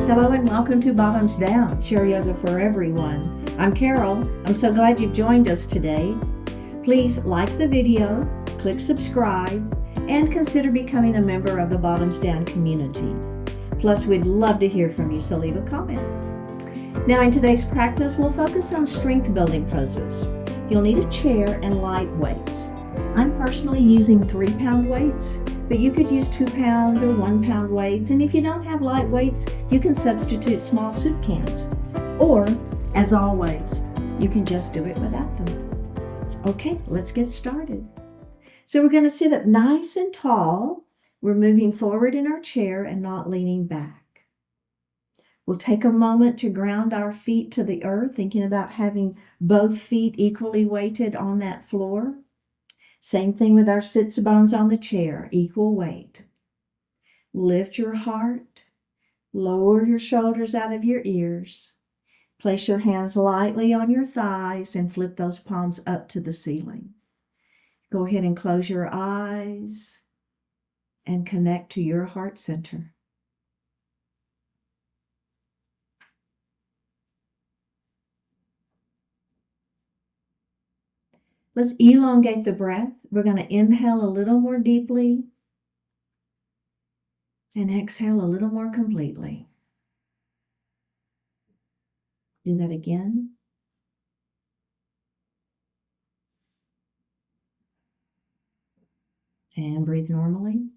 Hello and welcome to Bottoms Down, Chair Yoga for Everyone. I'm Carol. I'm so glad you've joined us today. Please like the video, click subscribe, and consider becoming a member of the Bottoms Down community. Plus, we'd love to hear from you, so leave a comment. Now, in today's practice, we'll focus on strength building poses. You'll need a chair and light weights. I'm personally using 3-pound weights, but you could use 2 pound or 1 pound weights. And if you don't have light weights, you can substitute small soup cans. Or, as always, you can just do it without them. Okay, let's get started. So we're going to sit up nice and tall. We're moving forward in our chair and not leaning back. We'll take a moment to ground our feet to the earth, thinking about having both feet equally weighted on that floor. Same thing with our sits bones on the chair, equal weight. Lift your heart, lower your shoulders out of your ears. Place your hands lightly on your thighs and flip those palms up to the ceiling. Go ahead and close your eyes and connect to your heart center. Let's elongate the breath. We're going to inhale a little more deeply and exhale a little more completely. Do that again. And breathe normally.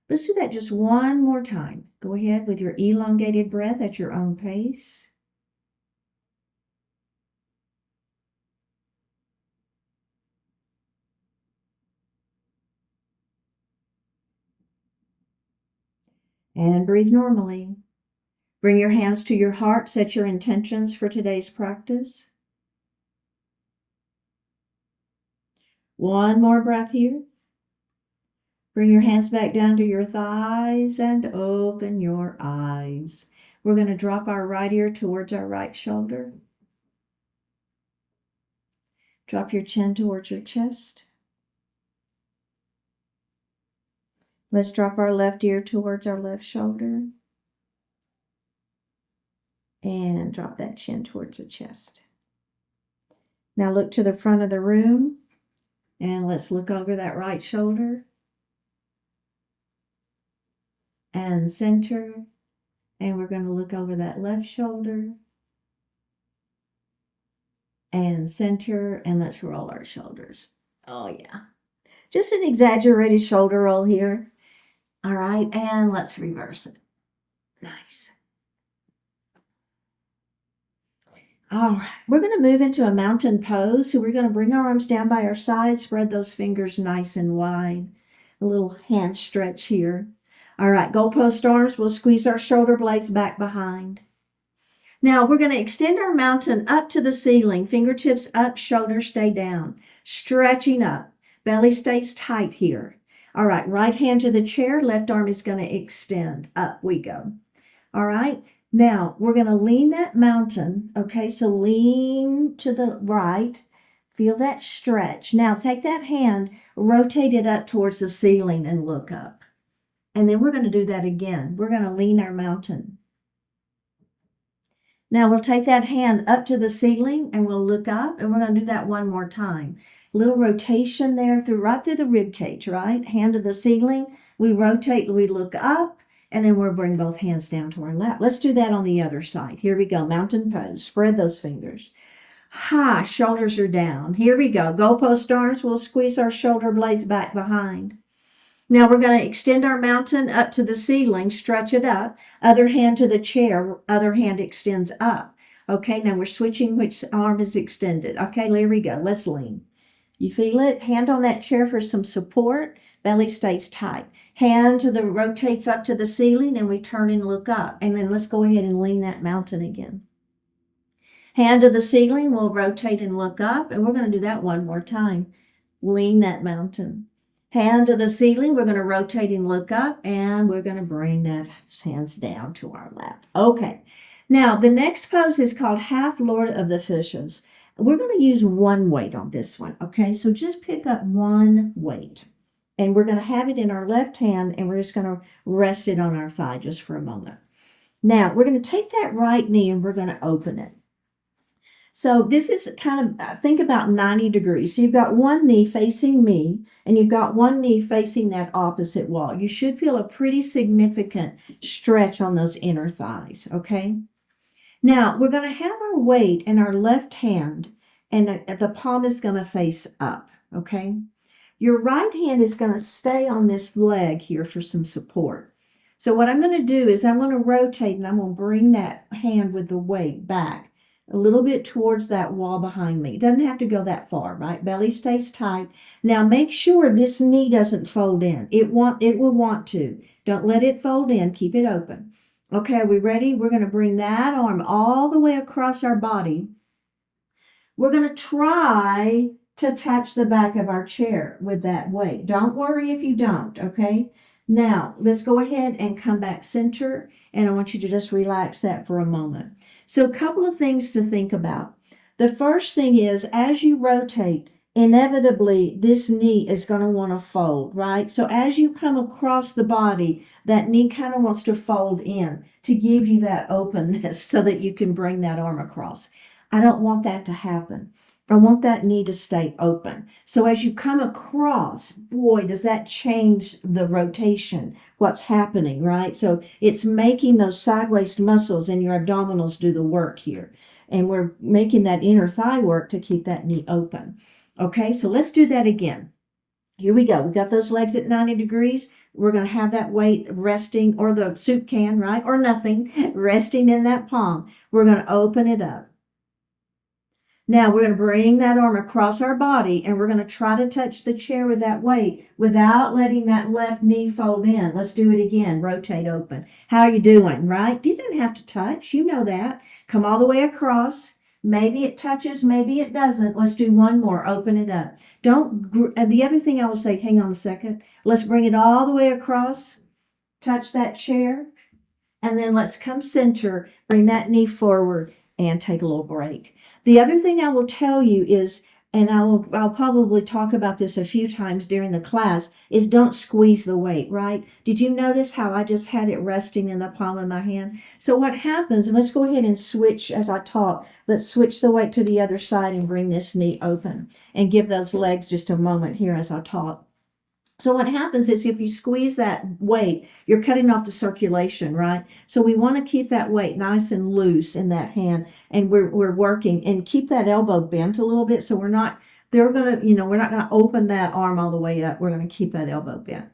Let's do that just one more time. Go ahead with your elongated breath at your own pace. And breathe normally. Bring your hands to your heart. Set your intentions for today's practice. One more breath here. Bring your hands back down to your thighs and open your eyes. We're going to drop our right ear towards our right shoulder. Drop your chin towards your chest. Let's drop our left ear towards our left shoulder. And drop that chin towards the chest. Now look to the front of the room. And let's look over that right shoulder. And center. And we're going to look over that left shoulder. And center. And let's roll our shoulders. Oh yeah. Just an exaggerated shoulder roll here. All right, and let's reverse it. Nice. All right, we're going to move into a mountain pose. So we're going to bring our arms down by our sides, spread those fingers nice and wide. A little hand stretch here. All right, goalpost arms. We'll squeeze our shoulder blades back behind. Now we're going to extend our mountain up to the ceiling. Fingertips up, shoulders stay down. Stretching up. Belly stays tight here. All right, right hand to the chair, left arm is going to extend. Up we go. All right, now we're going to lean that mountain. Okay, so lean to the right. Feel that stretch. Now take that hand, rotate it up towards the ceiling and look up. And then we're going to do that again. We're going to lean our mountain. Now we'll take that hand up to the ceiling and we'll look up, and we're going to do that one more time. Little rotation there right through the rib cage, right? Hand to the ceiling. We rotate, we look up, and then we'll bring both hands down to our lap. Let's do that on the other side. Here we go, mountain pose. Spread those fingers. Ha, shoulders are down. Here we go. Goalpost arms. We'll squeeze our shoulder blades back behind. Now we're going to extend our mountain up to the ceiling, stretch it up. Other hand to the chair, other hand extends up. Okay, now we're switching which arm is extended. Okay, here we go. Let's lean. You feel it? Hand on that chair for some support. Belly stays tight. Hand to the rotates up to the ceiling, and we turn and look up. And then let's go ahead and lean that mountain again. Hand to the ceiling, we'll rotate and look up, and we're going to do that one more time. Lean that mountain. Hand to the ceiling, we're going to rotate and look up, and we're going to bring that hands down to our lap. Okay. Now, the next pose is called Half Lord of the Fishes. We're going to use one weight on this one, okay? So just pick up one weight. And we're going to have it in our left hand, and we're just going to rest it on our thigh just for a moment. Now, we're going to take that right knee and we're going to open it. So this is kind of, think about 90 degrees. So you've got one knee facing me, and you've got one knee facing that opposite wall. You should feel a pretty significant stretch on those inner thighs, okay? Now, we're going to have our weight in our left hand, and the palm is going to face up, okay? Your right hand is going to stay on this leg here for some support. So what I'm going to do is I'm going to rotate, and I'm going to bring that hand with the weight back a little bit towards that wall behind me. It doesn't have to go that far, right? Belly stays tight. Now make sure this knee doesn't fold in. It will want to. Don't let it fold in. Keep it open. Okay, are we ready? We're going to bring that arm all the way across our body. We're going to try to touch the back of our chair with that weight. Don't worry if you don't, okay? Now, let's go ahead and come back center, and I want you to just relax that for a moment. So a couple of things to think about. The first thing is, as you rotate, inevitably this knee is going to want to fold, right? So as you come across the body, that knee kind of wants to fold in to give you that openness so that you can bring that arm across. I don't want that to happen. I want that knee to stay open. So as you come across, boy, does that change the rotation, what's happening, right? So it's making those sideways muscles in your abdominals do the work here. And we're making that inner thigh work to keep that knee open. Okay, so let's do that again. Here we go. We got those legs at 90 degrees. We're going to have that weight resting, or the soup can, right? Or nothing, resting in that palm. We're going to open it up. Now we're going to bring that arm across our body, and we're going to try to touch the chair with that weight without letting that left knee fold in. Let's do it again. Rotate open. How are you doing, right? You didn't have to touch. You know that. Come all the way across. Maybe it touches, maybe it doesn't. Let's do one more. Open it up. The other thing I will say, hang on a second. Let's bring it all the way across. Touch that chair. And then let's come center. Bring that knee forward and take a little break. The other thing I will tell you is, and I'll probably talk about this a few times during the class, is don't squeeze the weight, right? Did you notice how I just had it resting in the palm of my hand? So what happens, and let's go ahead and switch as I talk, let's switch the weight to the other side and bring this knee open and give those legs just a moment here as I talk. So what happens is if you squeeze that weight, you're cutting off the circulation, right? So we want to keep that weight nice and loose in that hand, and we're working, and keep that elbow bent a little bit so we're not going to open that arm all the way up. We're going to keep that elbow bent.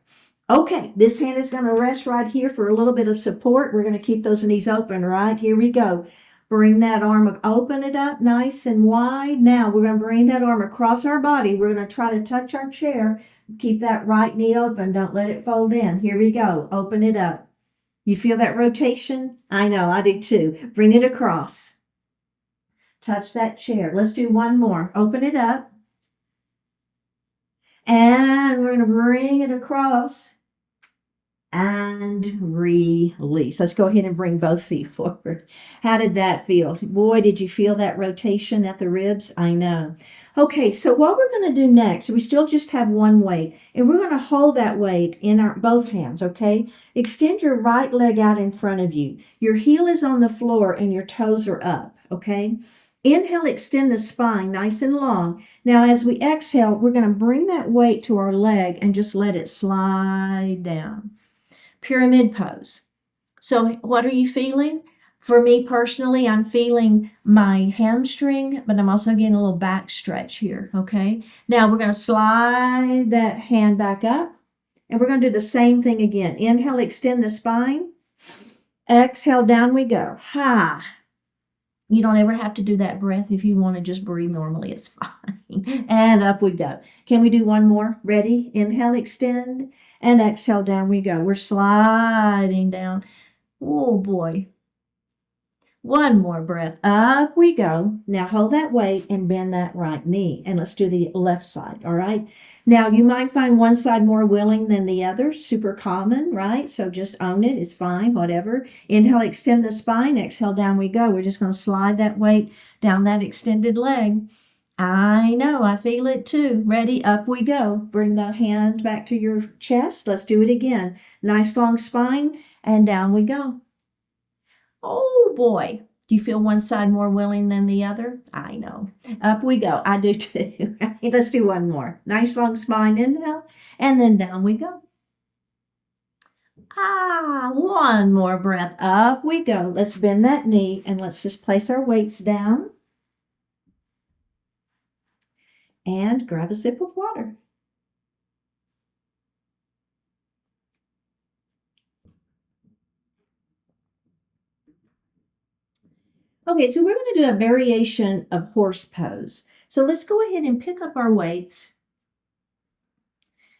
Okay, this hand is going to rest right here for a little bit of support. We're going to keep those knees open, right? Here we go. Bring that arm, open it up nice and wide. Now we're going to bring that arm across our body. We're going to try to touch our chair. Keep that right knee open. Don't let it fold in. Here we go. Open it up. You feel that rotation? I know, I do too. Bring it across. Touch that chair. Let's do one more. Open it up. And we're going to bring it across. And release. Let's go ahead and bring both feet forward. How did that feel? Boy, did you feel that rotation at the ribs? I know. Okay, so what we're going to do next, we still just have one weight, and we're going to hold that weight in our both hands, okay? Extend your right leg out in front of you. Your heel is on the floor and your toes are up, okay? Inhale, extend the spine nice and long. Now, as we exhale, we're going to bring that weight to our leg and just let it slide down. Pyramid pose. So what are you feeling? For me personally, I'm feeling my hamstring, but I'm also getting a little back stretch here, okay? Now we're going to slide that hand back up, and we're going to do the same thing again. Inhale, extend the spine. Exhale, down we go. Ha! You don't ever have to do that breath if you want to just breathe normally. It's fine. And up we go. Can we do one more? Ready? Inhale, extend, and exhale, down we go. We're sliding down. Oh, boy. One more breath. Up we go. Now hold that weight and bend that right knee. And let's do the left side, all right? Now, you might find one side more willing than the other. Super common, right? So just own it. It's fine, whatever. Inhale, extend the spine. Exhale, down we go. We're just going to slide that weight down that extended leg. I know. I feel it too. Ready? Up we go. Bring the hand back to your chest. Let's do it again. Nice long spine, and down we go. Oh boy. Do you feel one side more willing than the other? I know. Up we go. I do too. Let's do one more. Nice long spine inhale, and then down we go. One more breath. Up we go. Let's bend that knee and let's just place our weights down and grab a sip of water. Okay, so we're going to do a variation of horse pose. So let's go ahead and pick up our weights.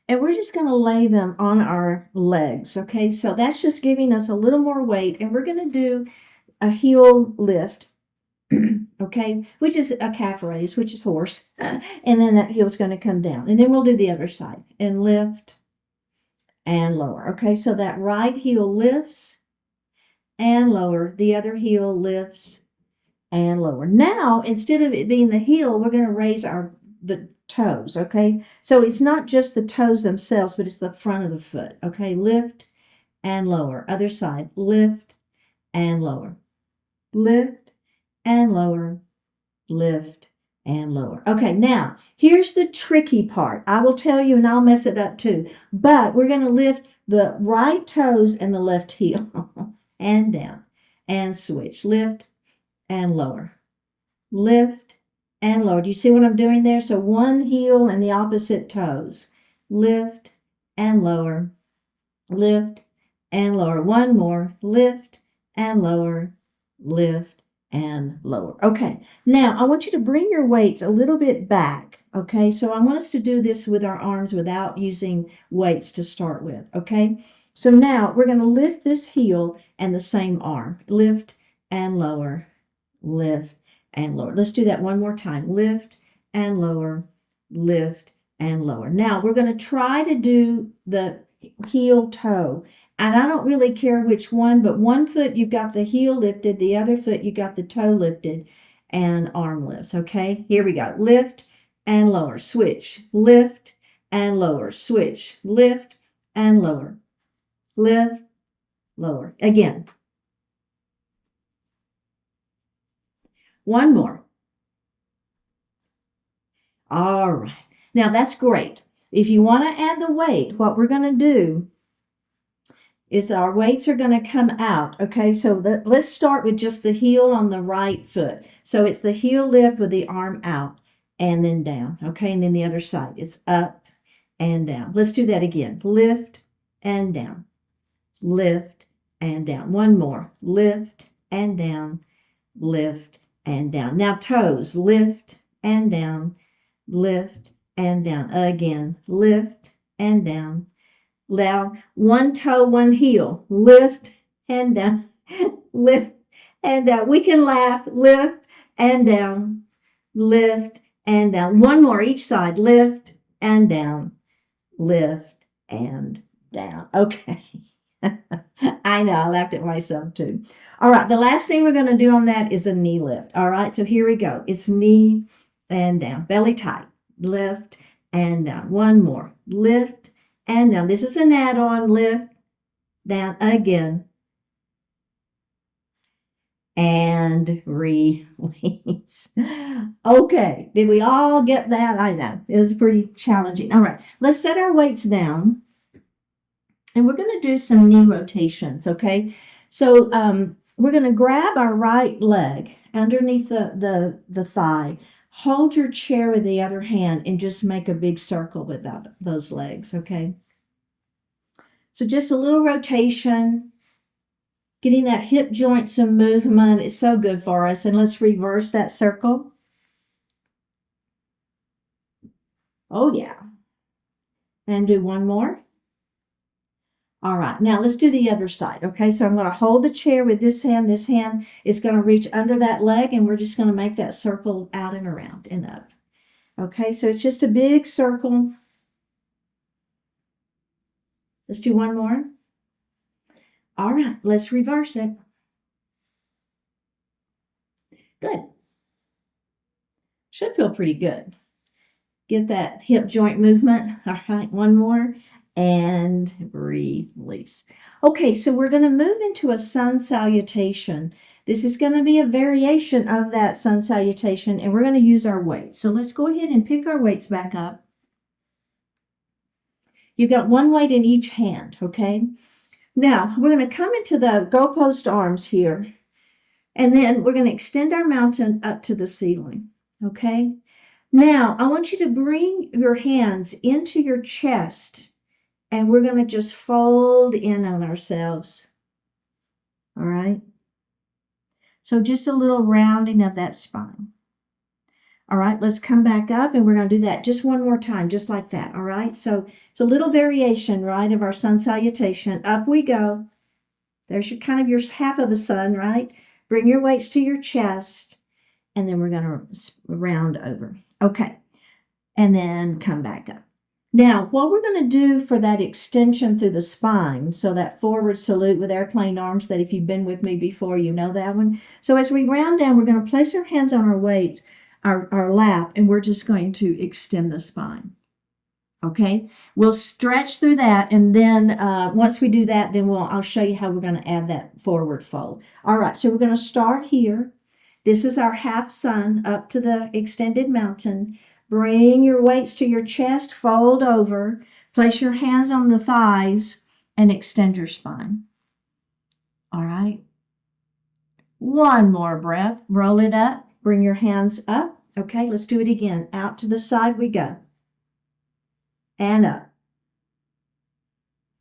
And we're just going to lay them on our legs. Okay, so that's just giving us a little more weight. And we're going to do a heel lift. Okay, which is a calf raise, which is horse. And then that heel's going to come down. And then we'll do the other side and lift and lower. Okay, so that right heel lifts and lower. The other heel lifts and lower. Now, instead of it being the heel, we're going to raise the toes, okay? So it's not just the toes themselves, but it's the front of the foot, okay? Lift and lower. Other side, lift and lower. Lift and lower. Lift and lower. Okay, now, here's the tricky part. I will tell you, and I'll mess it up too, but we're going to lift the right toes and the left heel and down and switch. Lift and lower. Lift and lower. Do you see what I'm doing there? So one heel and the opposite toes. Lift and lower. Lift and lower. One more. Lift and lower. Lift and lower. Okay, now I want you to bring your weights a little bit back. Okay, so I want us to do this with our arms without using weights to start with. Okay, so now we're going to lift this heel and the same arm. Lift and lower. Lift and lower. Let's do that one more time. Lift and lower, lift and lower. Now we're going to try to do the heel toe. And I don't really care which one, but one foot you've got the heel lifted, the other foot you got the toe lifted and arm lifts. Okay, here we go. Lift and lower, switch, lift and lower, switch, lift and lower, lift, lower. Again. One more. All right. Now that's great. If you want to add the weight, what we're going to do is our weights are going to come out. Okay, so let's start with just the heel on the right foot. So it's the heel lift with the arm out and then down. Okay, and then the other side. It's up and down. Let's do that again. Lift and down. Lift and down. One more. Lift and down. Lift and down. Now toes. Lift and down. Lift and down. Again, lift and down. Now, one toe, one heel. Lift and down. Lift and down. We can laugh. Lift and down. Lift and down. One more each side. Lift and down. Lift and down. Okay. I know, I laughed at myself too. All right, the last thing we're going to do on that is a knee lift. All right, so here we go. It's knee and down, belly tight, lift and down. One more, lift and down. This is an add-on, lift, down again, and release. Okay, did we all get that? I know, it was pretty challenging. All right, let's set our weights down, and we're going to do some knee rotations, okay? So we're going to grab our right leg underneath the thigh. Hold your chair with the other hand and just make a big circle with those legs, okay? So just a little rotation, getting that hip joint some movement is so good for us. And let's reverse that circle. Oh, yeah. And do one more. All right, now let's do the other side, okay? So I'm going to hold the chair with this hand. This hand is going to reach under that leg, and we're just going to make that circle out and around and up. Okay, so it's just a big circle. Let's do one more. All right, let's reverse it. Good. Should feel pretty good. Get that hip joint movement. All right, one more. and release. Okay, so we're going to move into a sun salutation. This is going to be a variation of that sun salutation, and we're going to use our weights. So let's go ahead and pick our weights back up. You've got one weight in each hand, okay? Now, we're going to come into the goalpost arms here, and then we're going to extend our mountain up to the ceiling, okay? Now, I want you to bring your hands into your chest, and we're going to just fold in on ourselves, all right? So just a little rounding of that spine. All right, let's come back up, and we're going to do that just one more time, just like that, all right? So it's a little variation, right, of our sun salutation. Up we go. There's your kind of your half of the sun, right? Bring your weights to your chest, and then we're going to round over. Okay, and then come back up. Now, what we're going to do for that extension through the spine, so that forward salute with airplane arms, that if you've been with me before, you know that one. So as we round down, we're going to place our hands on our weights, our lap, and we're just going to extend the spine. Okay, we'll stretch through that, and then once we do that, then I'll show you how we're going to add that forward fold. All right, so we're going to start here. This is our half sun up to the extended mountain. Bring your weights to your chest, fold over, place your hands on the thighs, and extend your spine. All right. One more breath. Roll it up. Bring your hands up. Okay, let's do it again. Out to the side we go. And up.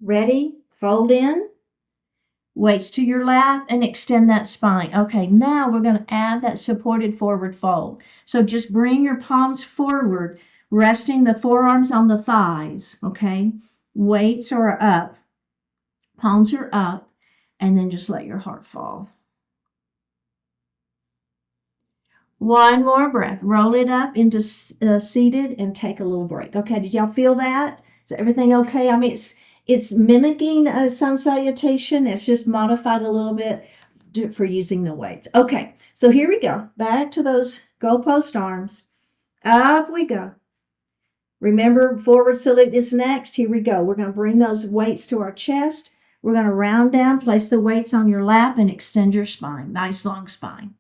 Ready? Fold in. Weights to your lap and extend that spine. Okay, now we're going to add that supported forward fold. So just bring your palms forward, resting the forearms on the thighs, okay? Weights are up, palms are up, and then just let your heart fall. One more breath. Roll it up into seated and take a little break. Okay, did y'all feel that? Is everything okay? I mean, it's mimicking a sun salutation. It's just modified a little bit for using the weights. Okay, so here we go. Back to those goalpost arms. Up we go. Remember, forward salute is next. Here we go. We're going to bring those weights to our chest. We're going to round down, place the weights on your lap, and extend your spine. Nice long spine.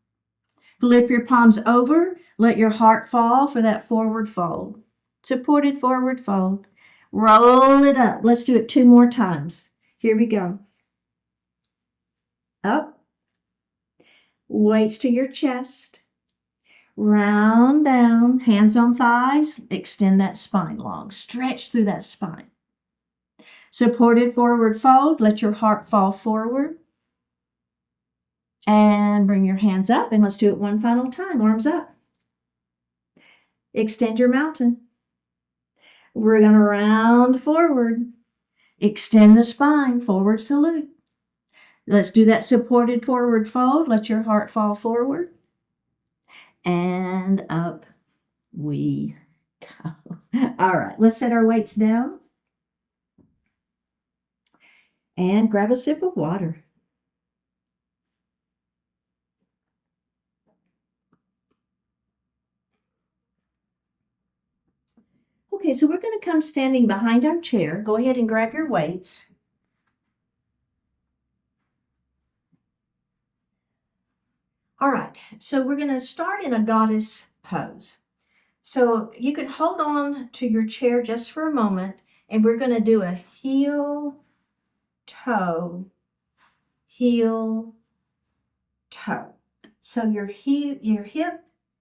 Flip your palms over. Let your heart fall for that forward fold. Supported forward fold. Roll it up. Let's do it 2 more times. Here we go. Up. Weights to your chest. Round down. Hands on thighs. Extend that spine long. Stretch through that spine. Supported forward fold. Let your heart fall forward. And bring your hands up. And let's do it one final time. Arms up. Extend your mountain. We're going to round forward. Extend the spine, forward salute. Let's do that supported forward fold. Let your heart fall forward. And up we go. All right, let's set our weights down. And grab a sip of water. Okay, so we're going to come standing behind our chair. Go ahead and grab your weights. All right, so we're going to start in a goddess pose. So you can hold on to your chair just for a moment, and we're going to do a heel, toe, heel, toe. So your hip,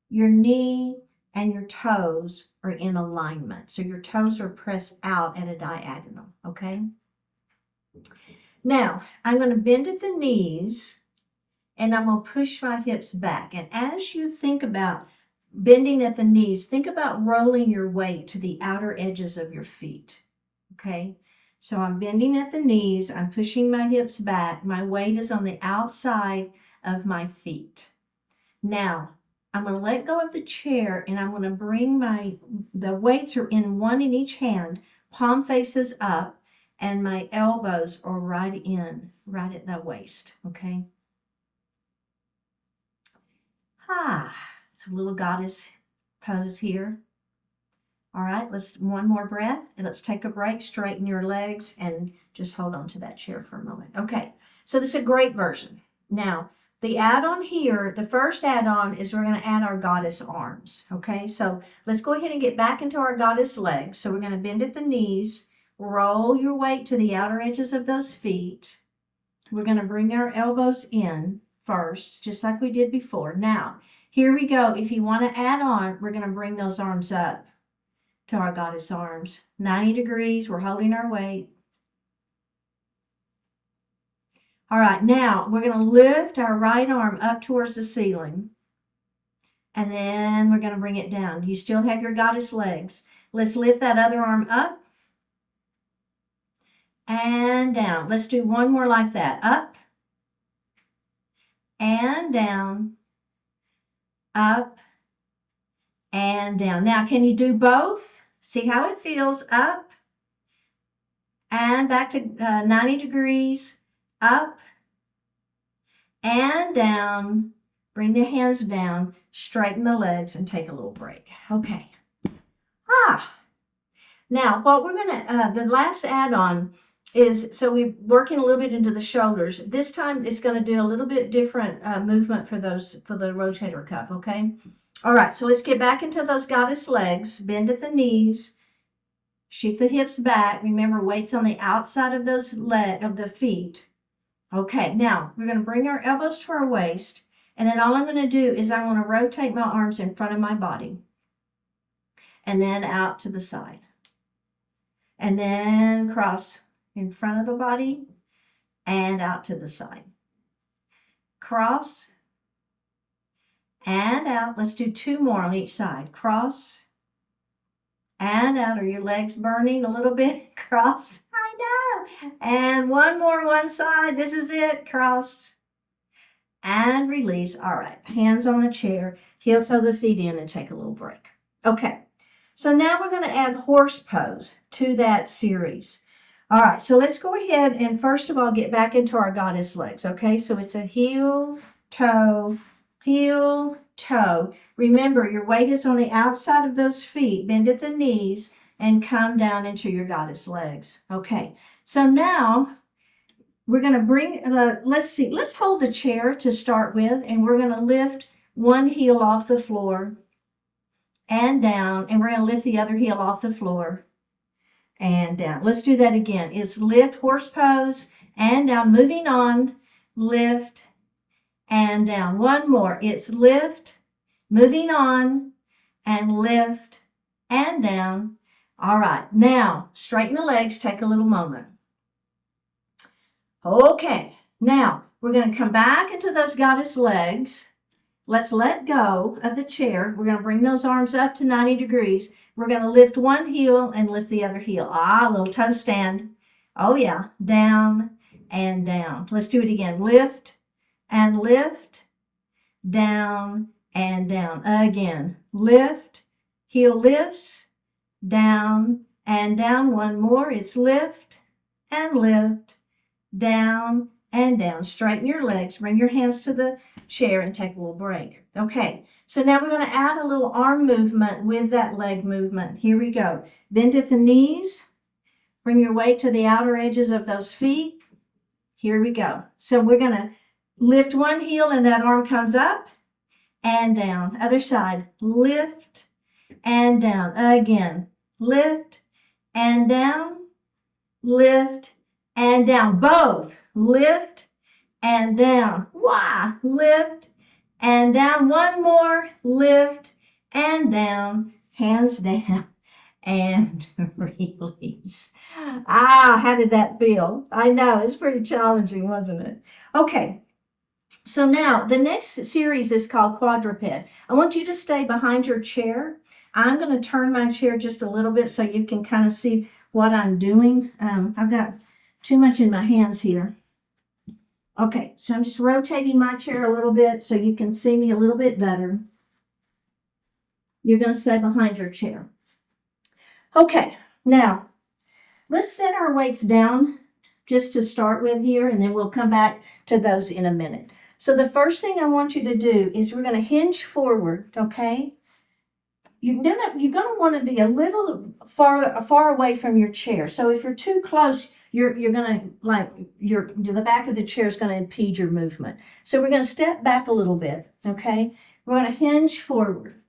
your knee, and your toes are in alignment. So your toes are pressed out at a diagonal, okay? Now, I'm going to bend at the knees, and I'm going to push my hips back. And as you think about bending at the knees, think about rolling your weight to the outer edges of your feet, okay? So I'm bending at the knees, I'm pushing my hips back, my weight is on the outside of my feet. Now, I'm going to let go of the chair, and I'm going to bring the weights are in one in each hand, palm faces up, and my elbows are right at the waist, okay? It's a little goddess pose here. All right, let's one more breath and let's take a break. Straighten your legs and just hold on to that chair for a moment. Okay, so this is a great version. Now, the add-on here, the first add-on is we're going to add our goddess arms. Okay, so let's go ahead and get back into our goddess legs. So we're going to bend at the knees, roll your weight to the outer edges of those feet. We're going to bring our elbows in first, just like we did before. Now, here we go. If you want to add on, we're going to bring those arms up to our goddess arms. 90 degrees, we're holding our weight. All right, now we're going to lift our right arm up towards the ceiling. And then we're going to bring it down. You still have your goddess legs. Let's lift that other arm up and down. Let's do one more like that. Up and down, up and down. Now, can you do both? See how it feels? Up and back to 90 degrees, up and down. Bring the hands down, straighten the legs, and take a little break. Okay. Now, what we're going to, the last add-on is, so we're working a little bit into the shoulders. This time, it's going to do a little bit different movement for the rotator cuff, okay? All right, so let's get back into those goddess legs. Bend at the knees. Shift the hips back. Remember, weight's on the outside of those of the feet. Okay, now we're going to bring our elbows to our waist, and then all I'm going to do is I'm going to rotate my arms in front of my body, and then out to the side, and then cross in front of the body and out to the side. Cross and out. Let's do two more on each side. Cross and out. Are your legs burning a little bit? Cross. I know. And one more one side. This is it. Cross and release. All right. Hands on the chair. Heel toe the feet in and take a little break. Okay. So now we're going to add horse pose to that series. All right. So let's go ahead and first of all get back into our goddess legs. Okay. So it's a heel, toe, heel, toe. Remember, your weight is on the outside of those feet. Bend at the knees and come down into your goddess legs. Okay, so now we're going to bring, let's hold the chair to start with, and we're going to lift one heel off the floor and down, and we're going to lift the other heel off the floor and down. Let's do that again. It's lift, horse pose, and down. Moving on, lift, and down. One more. It's lift, moving on, and lift, and down. All right. Now, straighten the legs. Take a little moment. Okay. Now, we're going to come back into those goddess legs. Let's let go of the chair. We're going to bring those arms up to 90 degrees. We're going to lift one heel and lift the other heel. A little toe stand. Oh, yeah. Down and down. Let's do it again. Lift and lift, down and down. Again, lift, heel lifts, down and down. One more. It's lift and lift, down and down. Straighten your legs. Bring your hands to the chair and take a little break. Okay, so now we're going to add a little arm movement with that leg movement. Here we go. Bend at the knees. Bring your weight to the outer edges of those feet. Here we go. So we're going to lift one heel and that arm comes up and down. Other side. Lift and down. Again. Lift and down. Lift and down. Both. Lift and down. Wow. Lift and down. One more. Lift and down. Hands down. And release. How did that feel? I know, it's pretty challenging, wasn't it? Okay. So now, the next series is called Quadriped. I want you to stay behind your chair. I'm going to turn my chair just a little bit so you can kind of see what I'm doing. I've got too much in my hands here. Okay, so I'm just rotating my chair a little bit so you can see me a little bit better. You're going to stay behind your chair. Okay, now, let's set our weights down just to start with here, and then we'll come back to those in a minute. So the first thing I want you to do is we're going to hinge forward, okay? you're gonna want to be a little far away from your chair. So if you're too close, you're gonna the back of the chair is gonna impede your movement. So we're gonna step back a little bit. Okay, we're gonna hinge forward.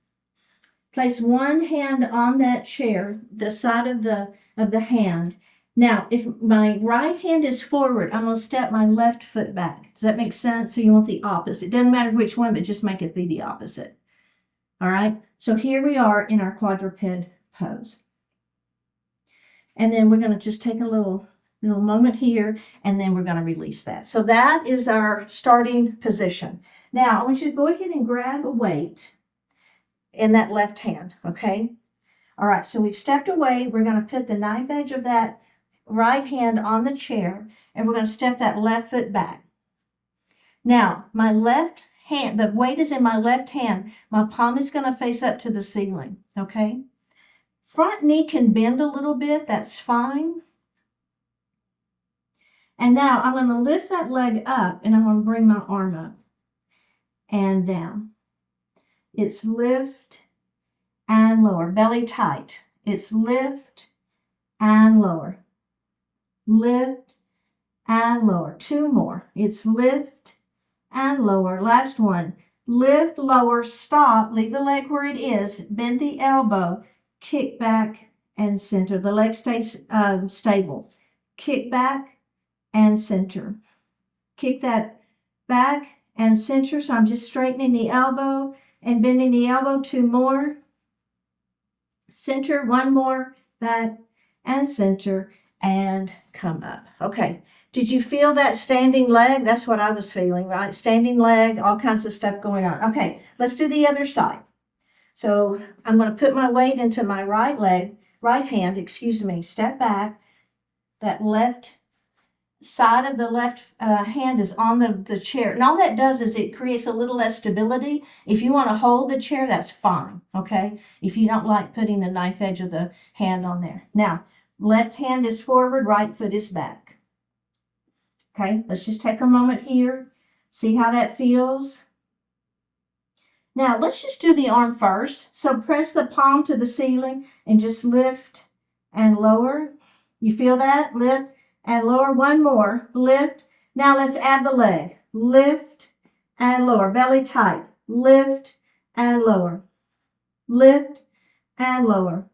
Place one hand on that chair, the side of the hand. Now, if my right hand is forward, I'm going to step my left foot back. Does that make sense? So you want the opposite. It doesn't matter which one, but just make it be the opposite. All right? So here we are in our quadruped pose. And then we're going to just take a little moment here, and then we're going to release that. So that is our starting position. Now, I want you to go ahead and grab a weight in that left hand, okay? All right, so we've stepped away. We're going to put the knife edge of that right hand on the chair, and we're going to step that left foot back. Now, my left hand, the weight is in my left hand. My palm is going to face up to the ceiling, okay? Front knee can bend a little bit. That's fine. And now I'm going to lift that leg up, and I'm going to bring my arm up and down. It's lift and lower, belly tight. It's lift and lower. Lift and lower. Two more. It's lift and lower. Last one. Lift, lower, stop. Leave the leg where it is. Bend the elbow. Kick back and center. The leg stays stable. Kick back and center. Kick that back and center. So I'm just straightening the elbow and bending the elbow. Two more. Center. One more. Back and center. And come up. Okay. Did you feel that standing leg? That's what I was feeling, right? Standing leg, all kinds of stuff going on. Okay, let's do the other side. So I'm going to put my weight into my right hand, step back. That left side of the left hand is on the chair. And all that does is it creates a little less stability. If you want to hold the chair, that's fine, okay? If you don't like putting the knife edge of the hand on there. Now, left hand is forward, right foot is back. Okay, let's just take a moment here. See how that feels. Now, let's just do the arm first. So press the palm to the ceiling and just lift and lower. You feel that? Lift and lower. One more. Lift. Now let's add the leg. Lift and lower. Belly tight. Lift and lower. Lift and lower.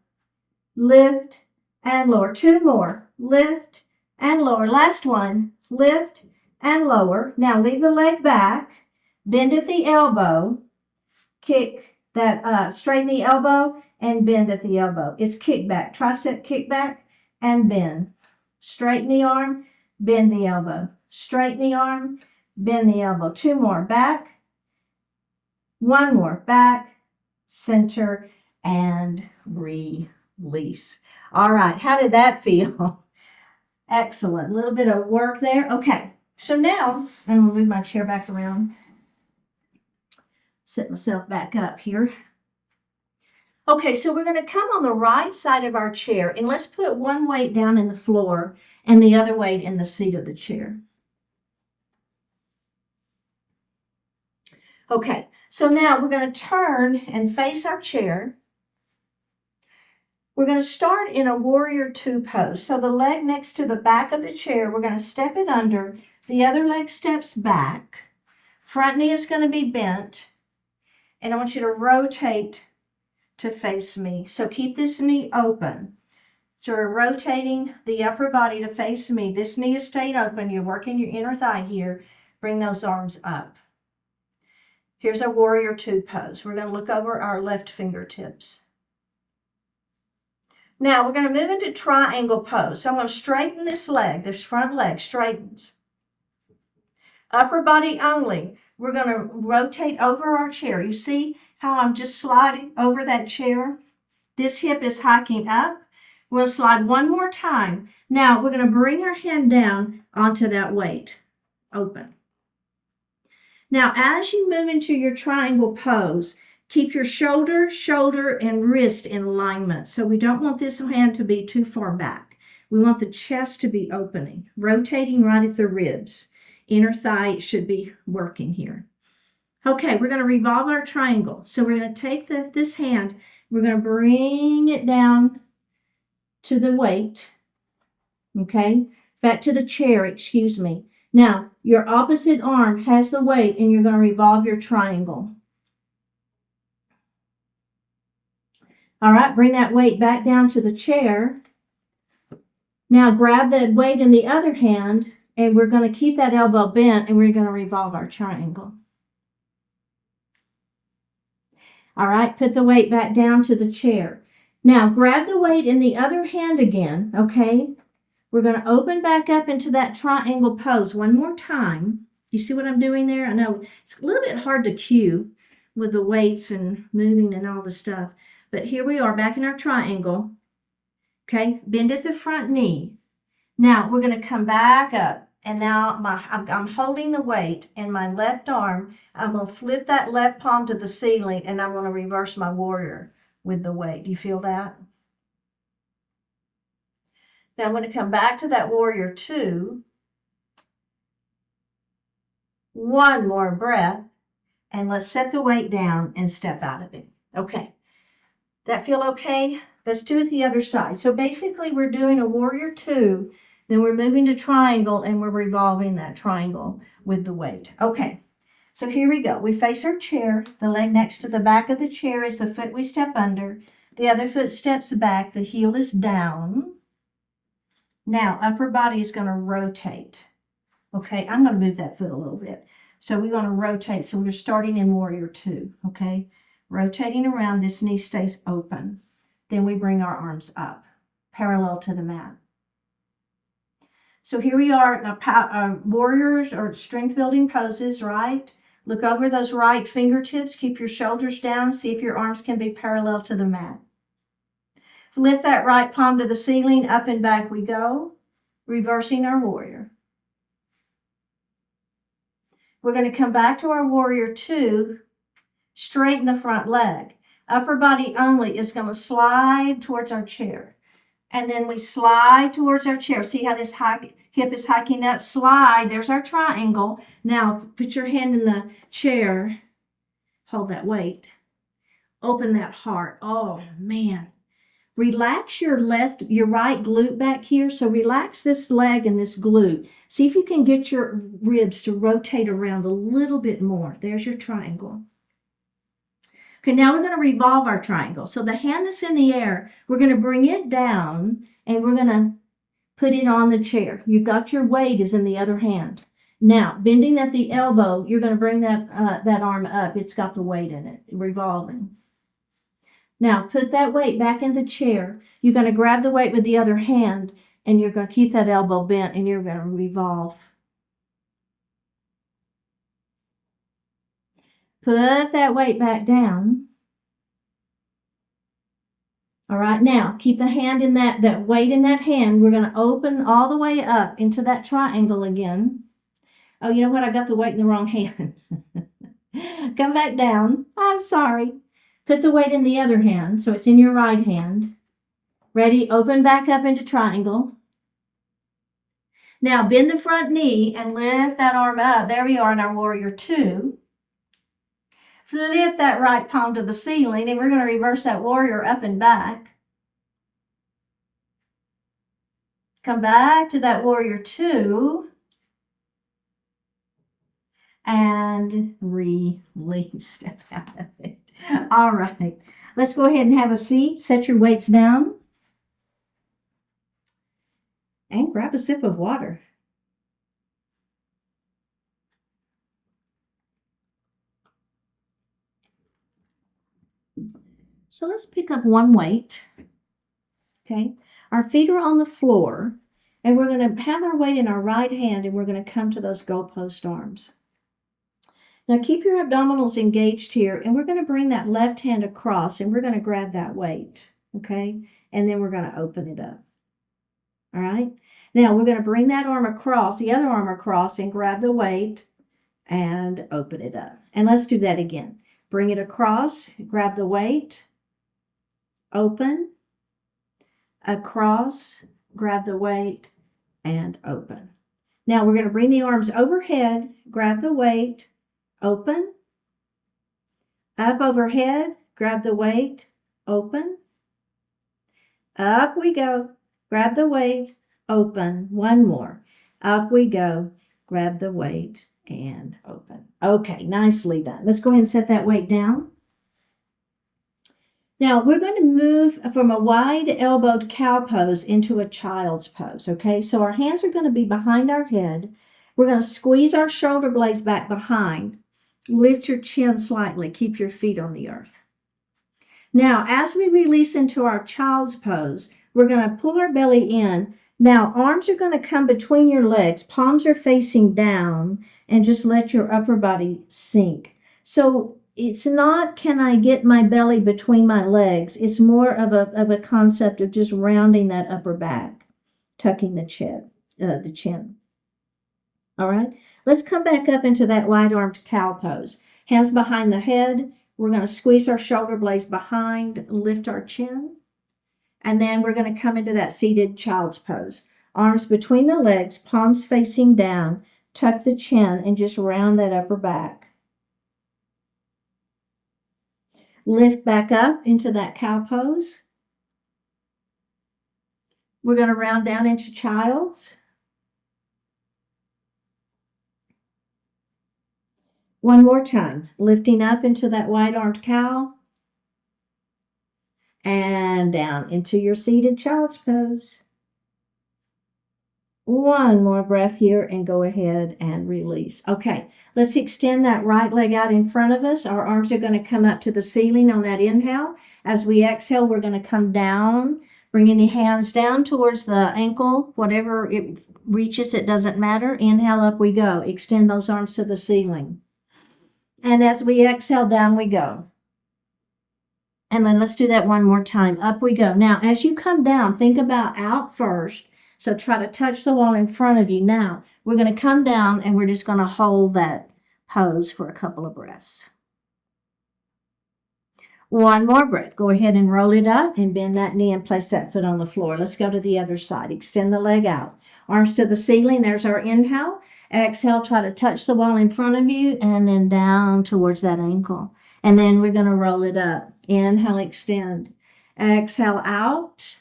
Lift and lower. Two more. Lift and lower. Last one. Lift and lower. Now leave the leg back. Bend at the elbow. Kick that, straighten the elbow and bend at the elbow. It's kick back. Tricep kick back and bend. Straighten the arm. Bend the elbow. Straighten the arm. Bend the elbow. Two more. Back. One more. Back. Center. And release. All right. How did that feel? Excellent. A little bit of work there. Okay. So now I'm going to move my chair back around. Set myself back up here. Okay, so we're going to come on the right side of our chair, and let's put one weight down in the floor and the other weight in the seat of the chair. Okay, so now we're going to turn and face our chair. We're going to start in a warrior two pose. So the leg next to the back of the chair, we're going to step it under. The other leg steps back. Front knee is going to be bent. And I want you to rotate to face me. So keep this knee open. So we're rotating the upper body to face me. This knee is staying open. You're working your inner thigh here. Bring those arms up. Here's our warrior two pose. We're going to look over our left fingertips. Now we're going to move into triangle pose. So I'm going to straighten this leg. This front leg straightens. Upper body only. We're going to rotate over our chair. You see how I'm just sliding over that chair? This hip is hiking up. We'll slide one more time. Now we're going to bring our hand down onto that weight. Open. Now as you move into your triangle pose, keep your shoulder, and wrist in alignment. So we don't want this hand to be too far back. We want the chest to be opening, rotating right at the ribs. Inner thigh should be working here. Okay, we're going to revolve our triangle. So we're going to take this hand, We're going to bring it down to the weight. Okay, back to the chair, excuse me. Now, your opposite arm has the weight and you're going to revolve your triangle. All right, bring that weight back down to the chair. Now grab that weight in the other hand and we're going to keep that elbow bent and we're going to revolve our triangle. All right, put the weight back down to the chair. Now grab the weight in the other hand again, okay? We're going to open back up into that triangle pose one more time. You see what I'm doing there? I know it's a little bit hard to cue with the weights and moving and all the stuff. But here we are back in our triangle. Okay, bend at the front knee. Now we're going to come back up. And now I'm holding the weight in my left arm. I'm going to flip that left palm to the ceiling and I'm going to reverse my warrior with the weight. Do you feel that? Now I'm going to come back to that warrior 2. One more breath. And let's set the weight down and step out of it. Okay. That feel okay? Let's do it the other side. So basically we're doing a warrior 2, then we're moving to triangle and we're revolving that triangle with the weight. Okay, so here we go. We face our chair. The leg next to the back of the chair is the foot we step under. The other foot steps back. The heel is down. Now upper body is going to rotate. Okay, I'm going to move that foot a little bit. So we're going to rotate. So we're starting in warrior 2, okay? Rotating around, this knee stays open. Then we bring our arms up, parallel to the mat. So here we are, warriors or strength building poses, right? Look over those right fingertips, keep your shoulders down, see if your arms can be parallel to the mat. Lift that right palm to the ceiling, up and back we go, reversing our warrior. We're going to come back to our warrior 2, straighten the front leg. Upper body only is going to slide towards our chair. And then we slide towards our chair. See how this hip is hiking up? Slide. There's our triangle. Now put your hand in the chair. Hold that weight. Open that heart. Oh, man. Relax your right glute back here. So relax this leg and this glute. See if you can get your ribs to rotate around a little bit more. There's your triangle. Okay, now we're going to revolve our triangle. So the hand that's in the air, we're going to bring it down and we're going to put it on the chair. You've got your weight is in the other hand. Now, bending at the elbow, you're going to bring that arm up. It's got the weight in it, revolving. Now, put that weight back in the chair. You're going to grab the weight with the other hand and you're going to keep that elbow bent and you're going to revolve. Put that weight back down. All right, now keep the hand in that weight in that hand. We're going to open all the way up into that triangle again. Oh, you know what? I got the weight in the wrong hand. Come back down. I'm sorry. Put the weight in the other hand, so it's in your right hand. Ready? Open back up into triangle. Now bend the front knee and lift that arm up. There we are in our warrior 2. Flip that right palm to the ceiling, and we're going to reverse that warrior up and back. Come back to that warrior 2. And release, step out of it. All right, let's go ahead and have a seat. Set your weights down. And grab a sip of water. So let's pick up one weight, okay? Our feet are on the floor, and we're going to have our weight in our right hand, and we're going to come to those goalpost arms. Now keep your abdominals engaged here, and we're going to bring that left hand across, and we're going to grab that weight, okay? And then we're going to open it up, all right? Now we're going to bring that arm across, the other arm across, and grab the weight and open it up. And let's do that again. Bring it across, grab the weight, open, across, grab the weight, and open. Now we're going to bring the arms overhead, grab the weight, open, up overhead, grab the weight, open. Up we go. Grab the weight, open. One more. Up we go. Grab the weight and open. Okay, nicely done. Let's go ahead and set that weight down. Now we're going to move from a wide elbowed cow pose into a child's pose, okay? So our hands are going to be behind our head. We're going to squeeze our shoulder blades back behind. Lift your chin slightly. Keep your feet on the earth. Now, as we release into our child's pose, we're going to pull our belly in. Now, arms are going to come between your legs. Palms are facing down, and just let your upper body sink. So it's not, can I get my belly between my legs? It's more of a concept of just rounding that upper back, tucking the chin. All right, let's come back up into that wide-armed cow pose. Hands behind the head. We're going to squeeze our shoulder blades behind, lift our chin, and then we're going to come into that seated child's pose. Arms between the legs, palms facing down, tuck the chin, and just round that upper back. Lift back up into that cow pose. We're going to round down into child's. One more time, lifting up into that wide-armed cow and down into your seated child's pose. One more breath here and go ahead and release. Okay, let's extend that right leg out in front of us. Our arms are going to come up to the ceiling on that inhale. As we exhale, we're going to come down, bringing the hands down towards the ankle, whatever it reaches, it doesn't matter. Inhale, up we go. Extend those arms to the ceiling. And as we exhale, down we go. And then let's do that one more time. Up we go. Now, as you come down, think about out first. So try to touch the wall in front of you. Now, we're going to come down and we're just going to hold that pose for a couple of breaths. One more breath. Go ahead and roll it up and bend that knee and place that foot on the floor. Let's go to the other side. Extend the leg out. Arms to the ceiling. There's our inhale. Exhale, try to touch the wall in front of you and then down towards that ankle. And then we're going to roll it up. Inhale, extend. Exhale out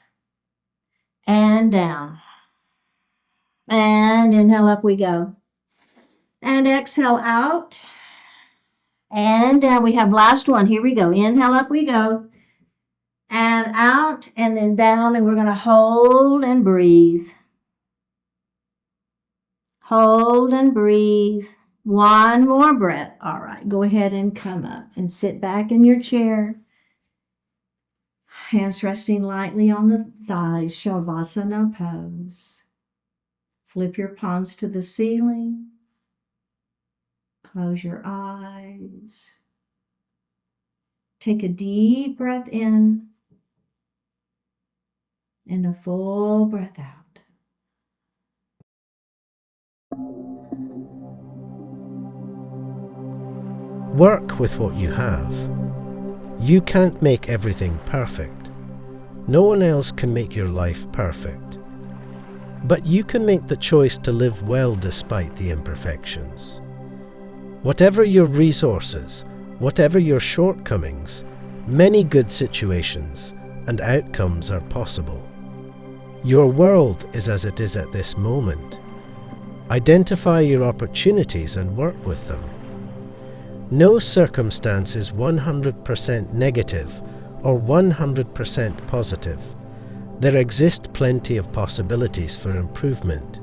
and down. And inhale, up we go. And exhale out and down. We have last one. Here we go. Inhale, up we go. And out and then down. And we're going to hold and breathe. Hold and breathe. One more breath. All right, go ahead and come up and sit back in your chair. Hands resting lightly on the thighs, shavasana pose. Flip your palms to the ceiling. Close your eyes. Take a deep breath in and a full breath out. Work with what you have. You can't make everything perfect. No one else can make your life perfect. But you can make the choice to live well despite the imperfections. Whatever your resources, whatever your shortcomings, many good situations and outcomes are possible. Your world is as it is at this moment. Identify your opportunities and work with them. No circumstance is 100% negative or 100% positive. There exist plenty of possibilities for improvement.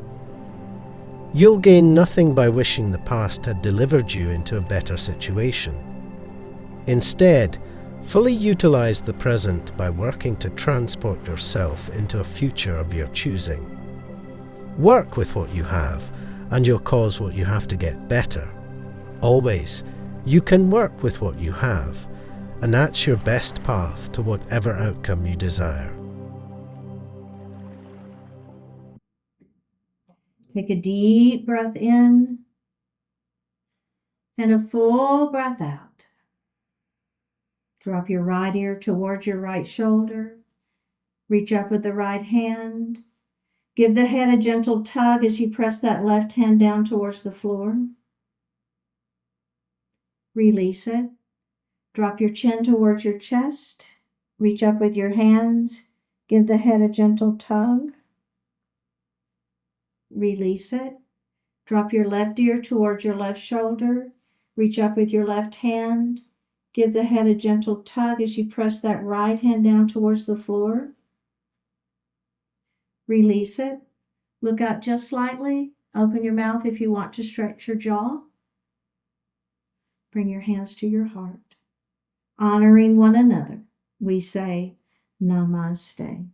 You'll gain nothing by wishing the past had delivered you into a better situation. Instead, fully utilize the present by working to transport yourself into a future of your choosing. Work with what you have, and you'll cause what you have to get better. Always, you can work with what you have, and that's your best path to whatever outcome you desire. Take a deep breath in and a full breath out. Drop your right ear towards your right shoulder. Reach up with the right hand. Give the head a gentle tug as you press that left hand down towards the floor. Release it. Drop your chin towards your chest. Reach up with your hands. Give the head a gentle tug. Release it. Drop your left ear towards your left shoulder. Reach up with your left hand. Give the head a gentle tug as you press that right hand down towards the floor. Release it. Look out just slightly. Open your mouth if you want to stretch your jaw. Bring your hands to your heart. Honoring one another, we say Namaste.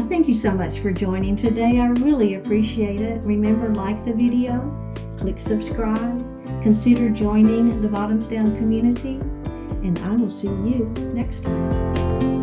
Thank you so much for joining today. I really appreciate it. Remember, like the video, click subscribe, consider joining the Bottoms Down community, and I will see you next time.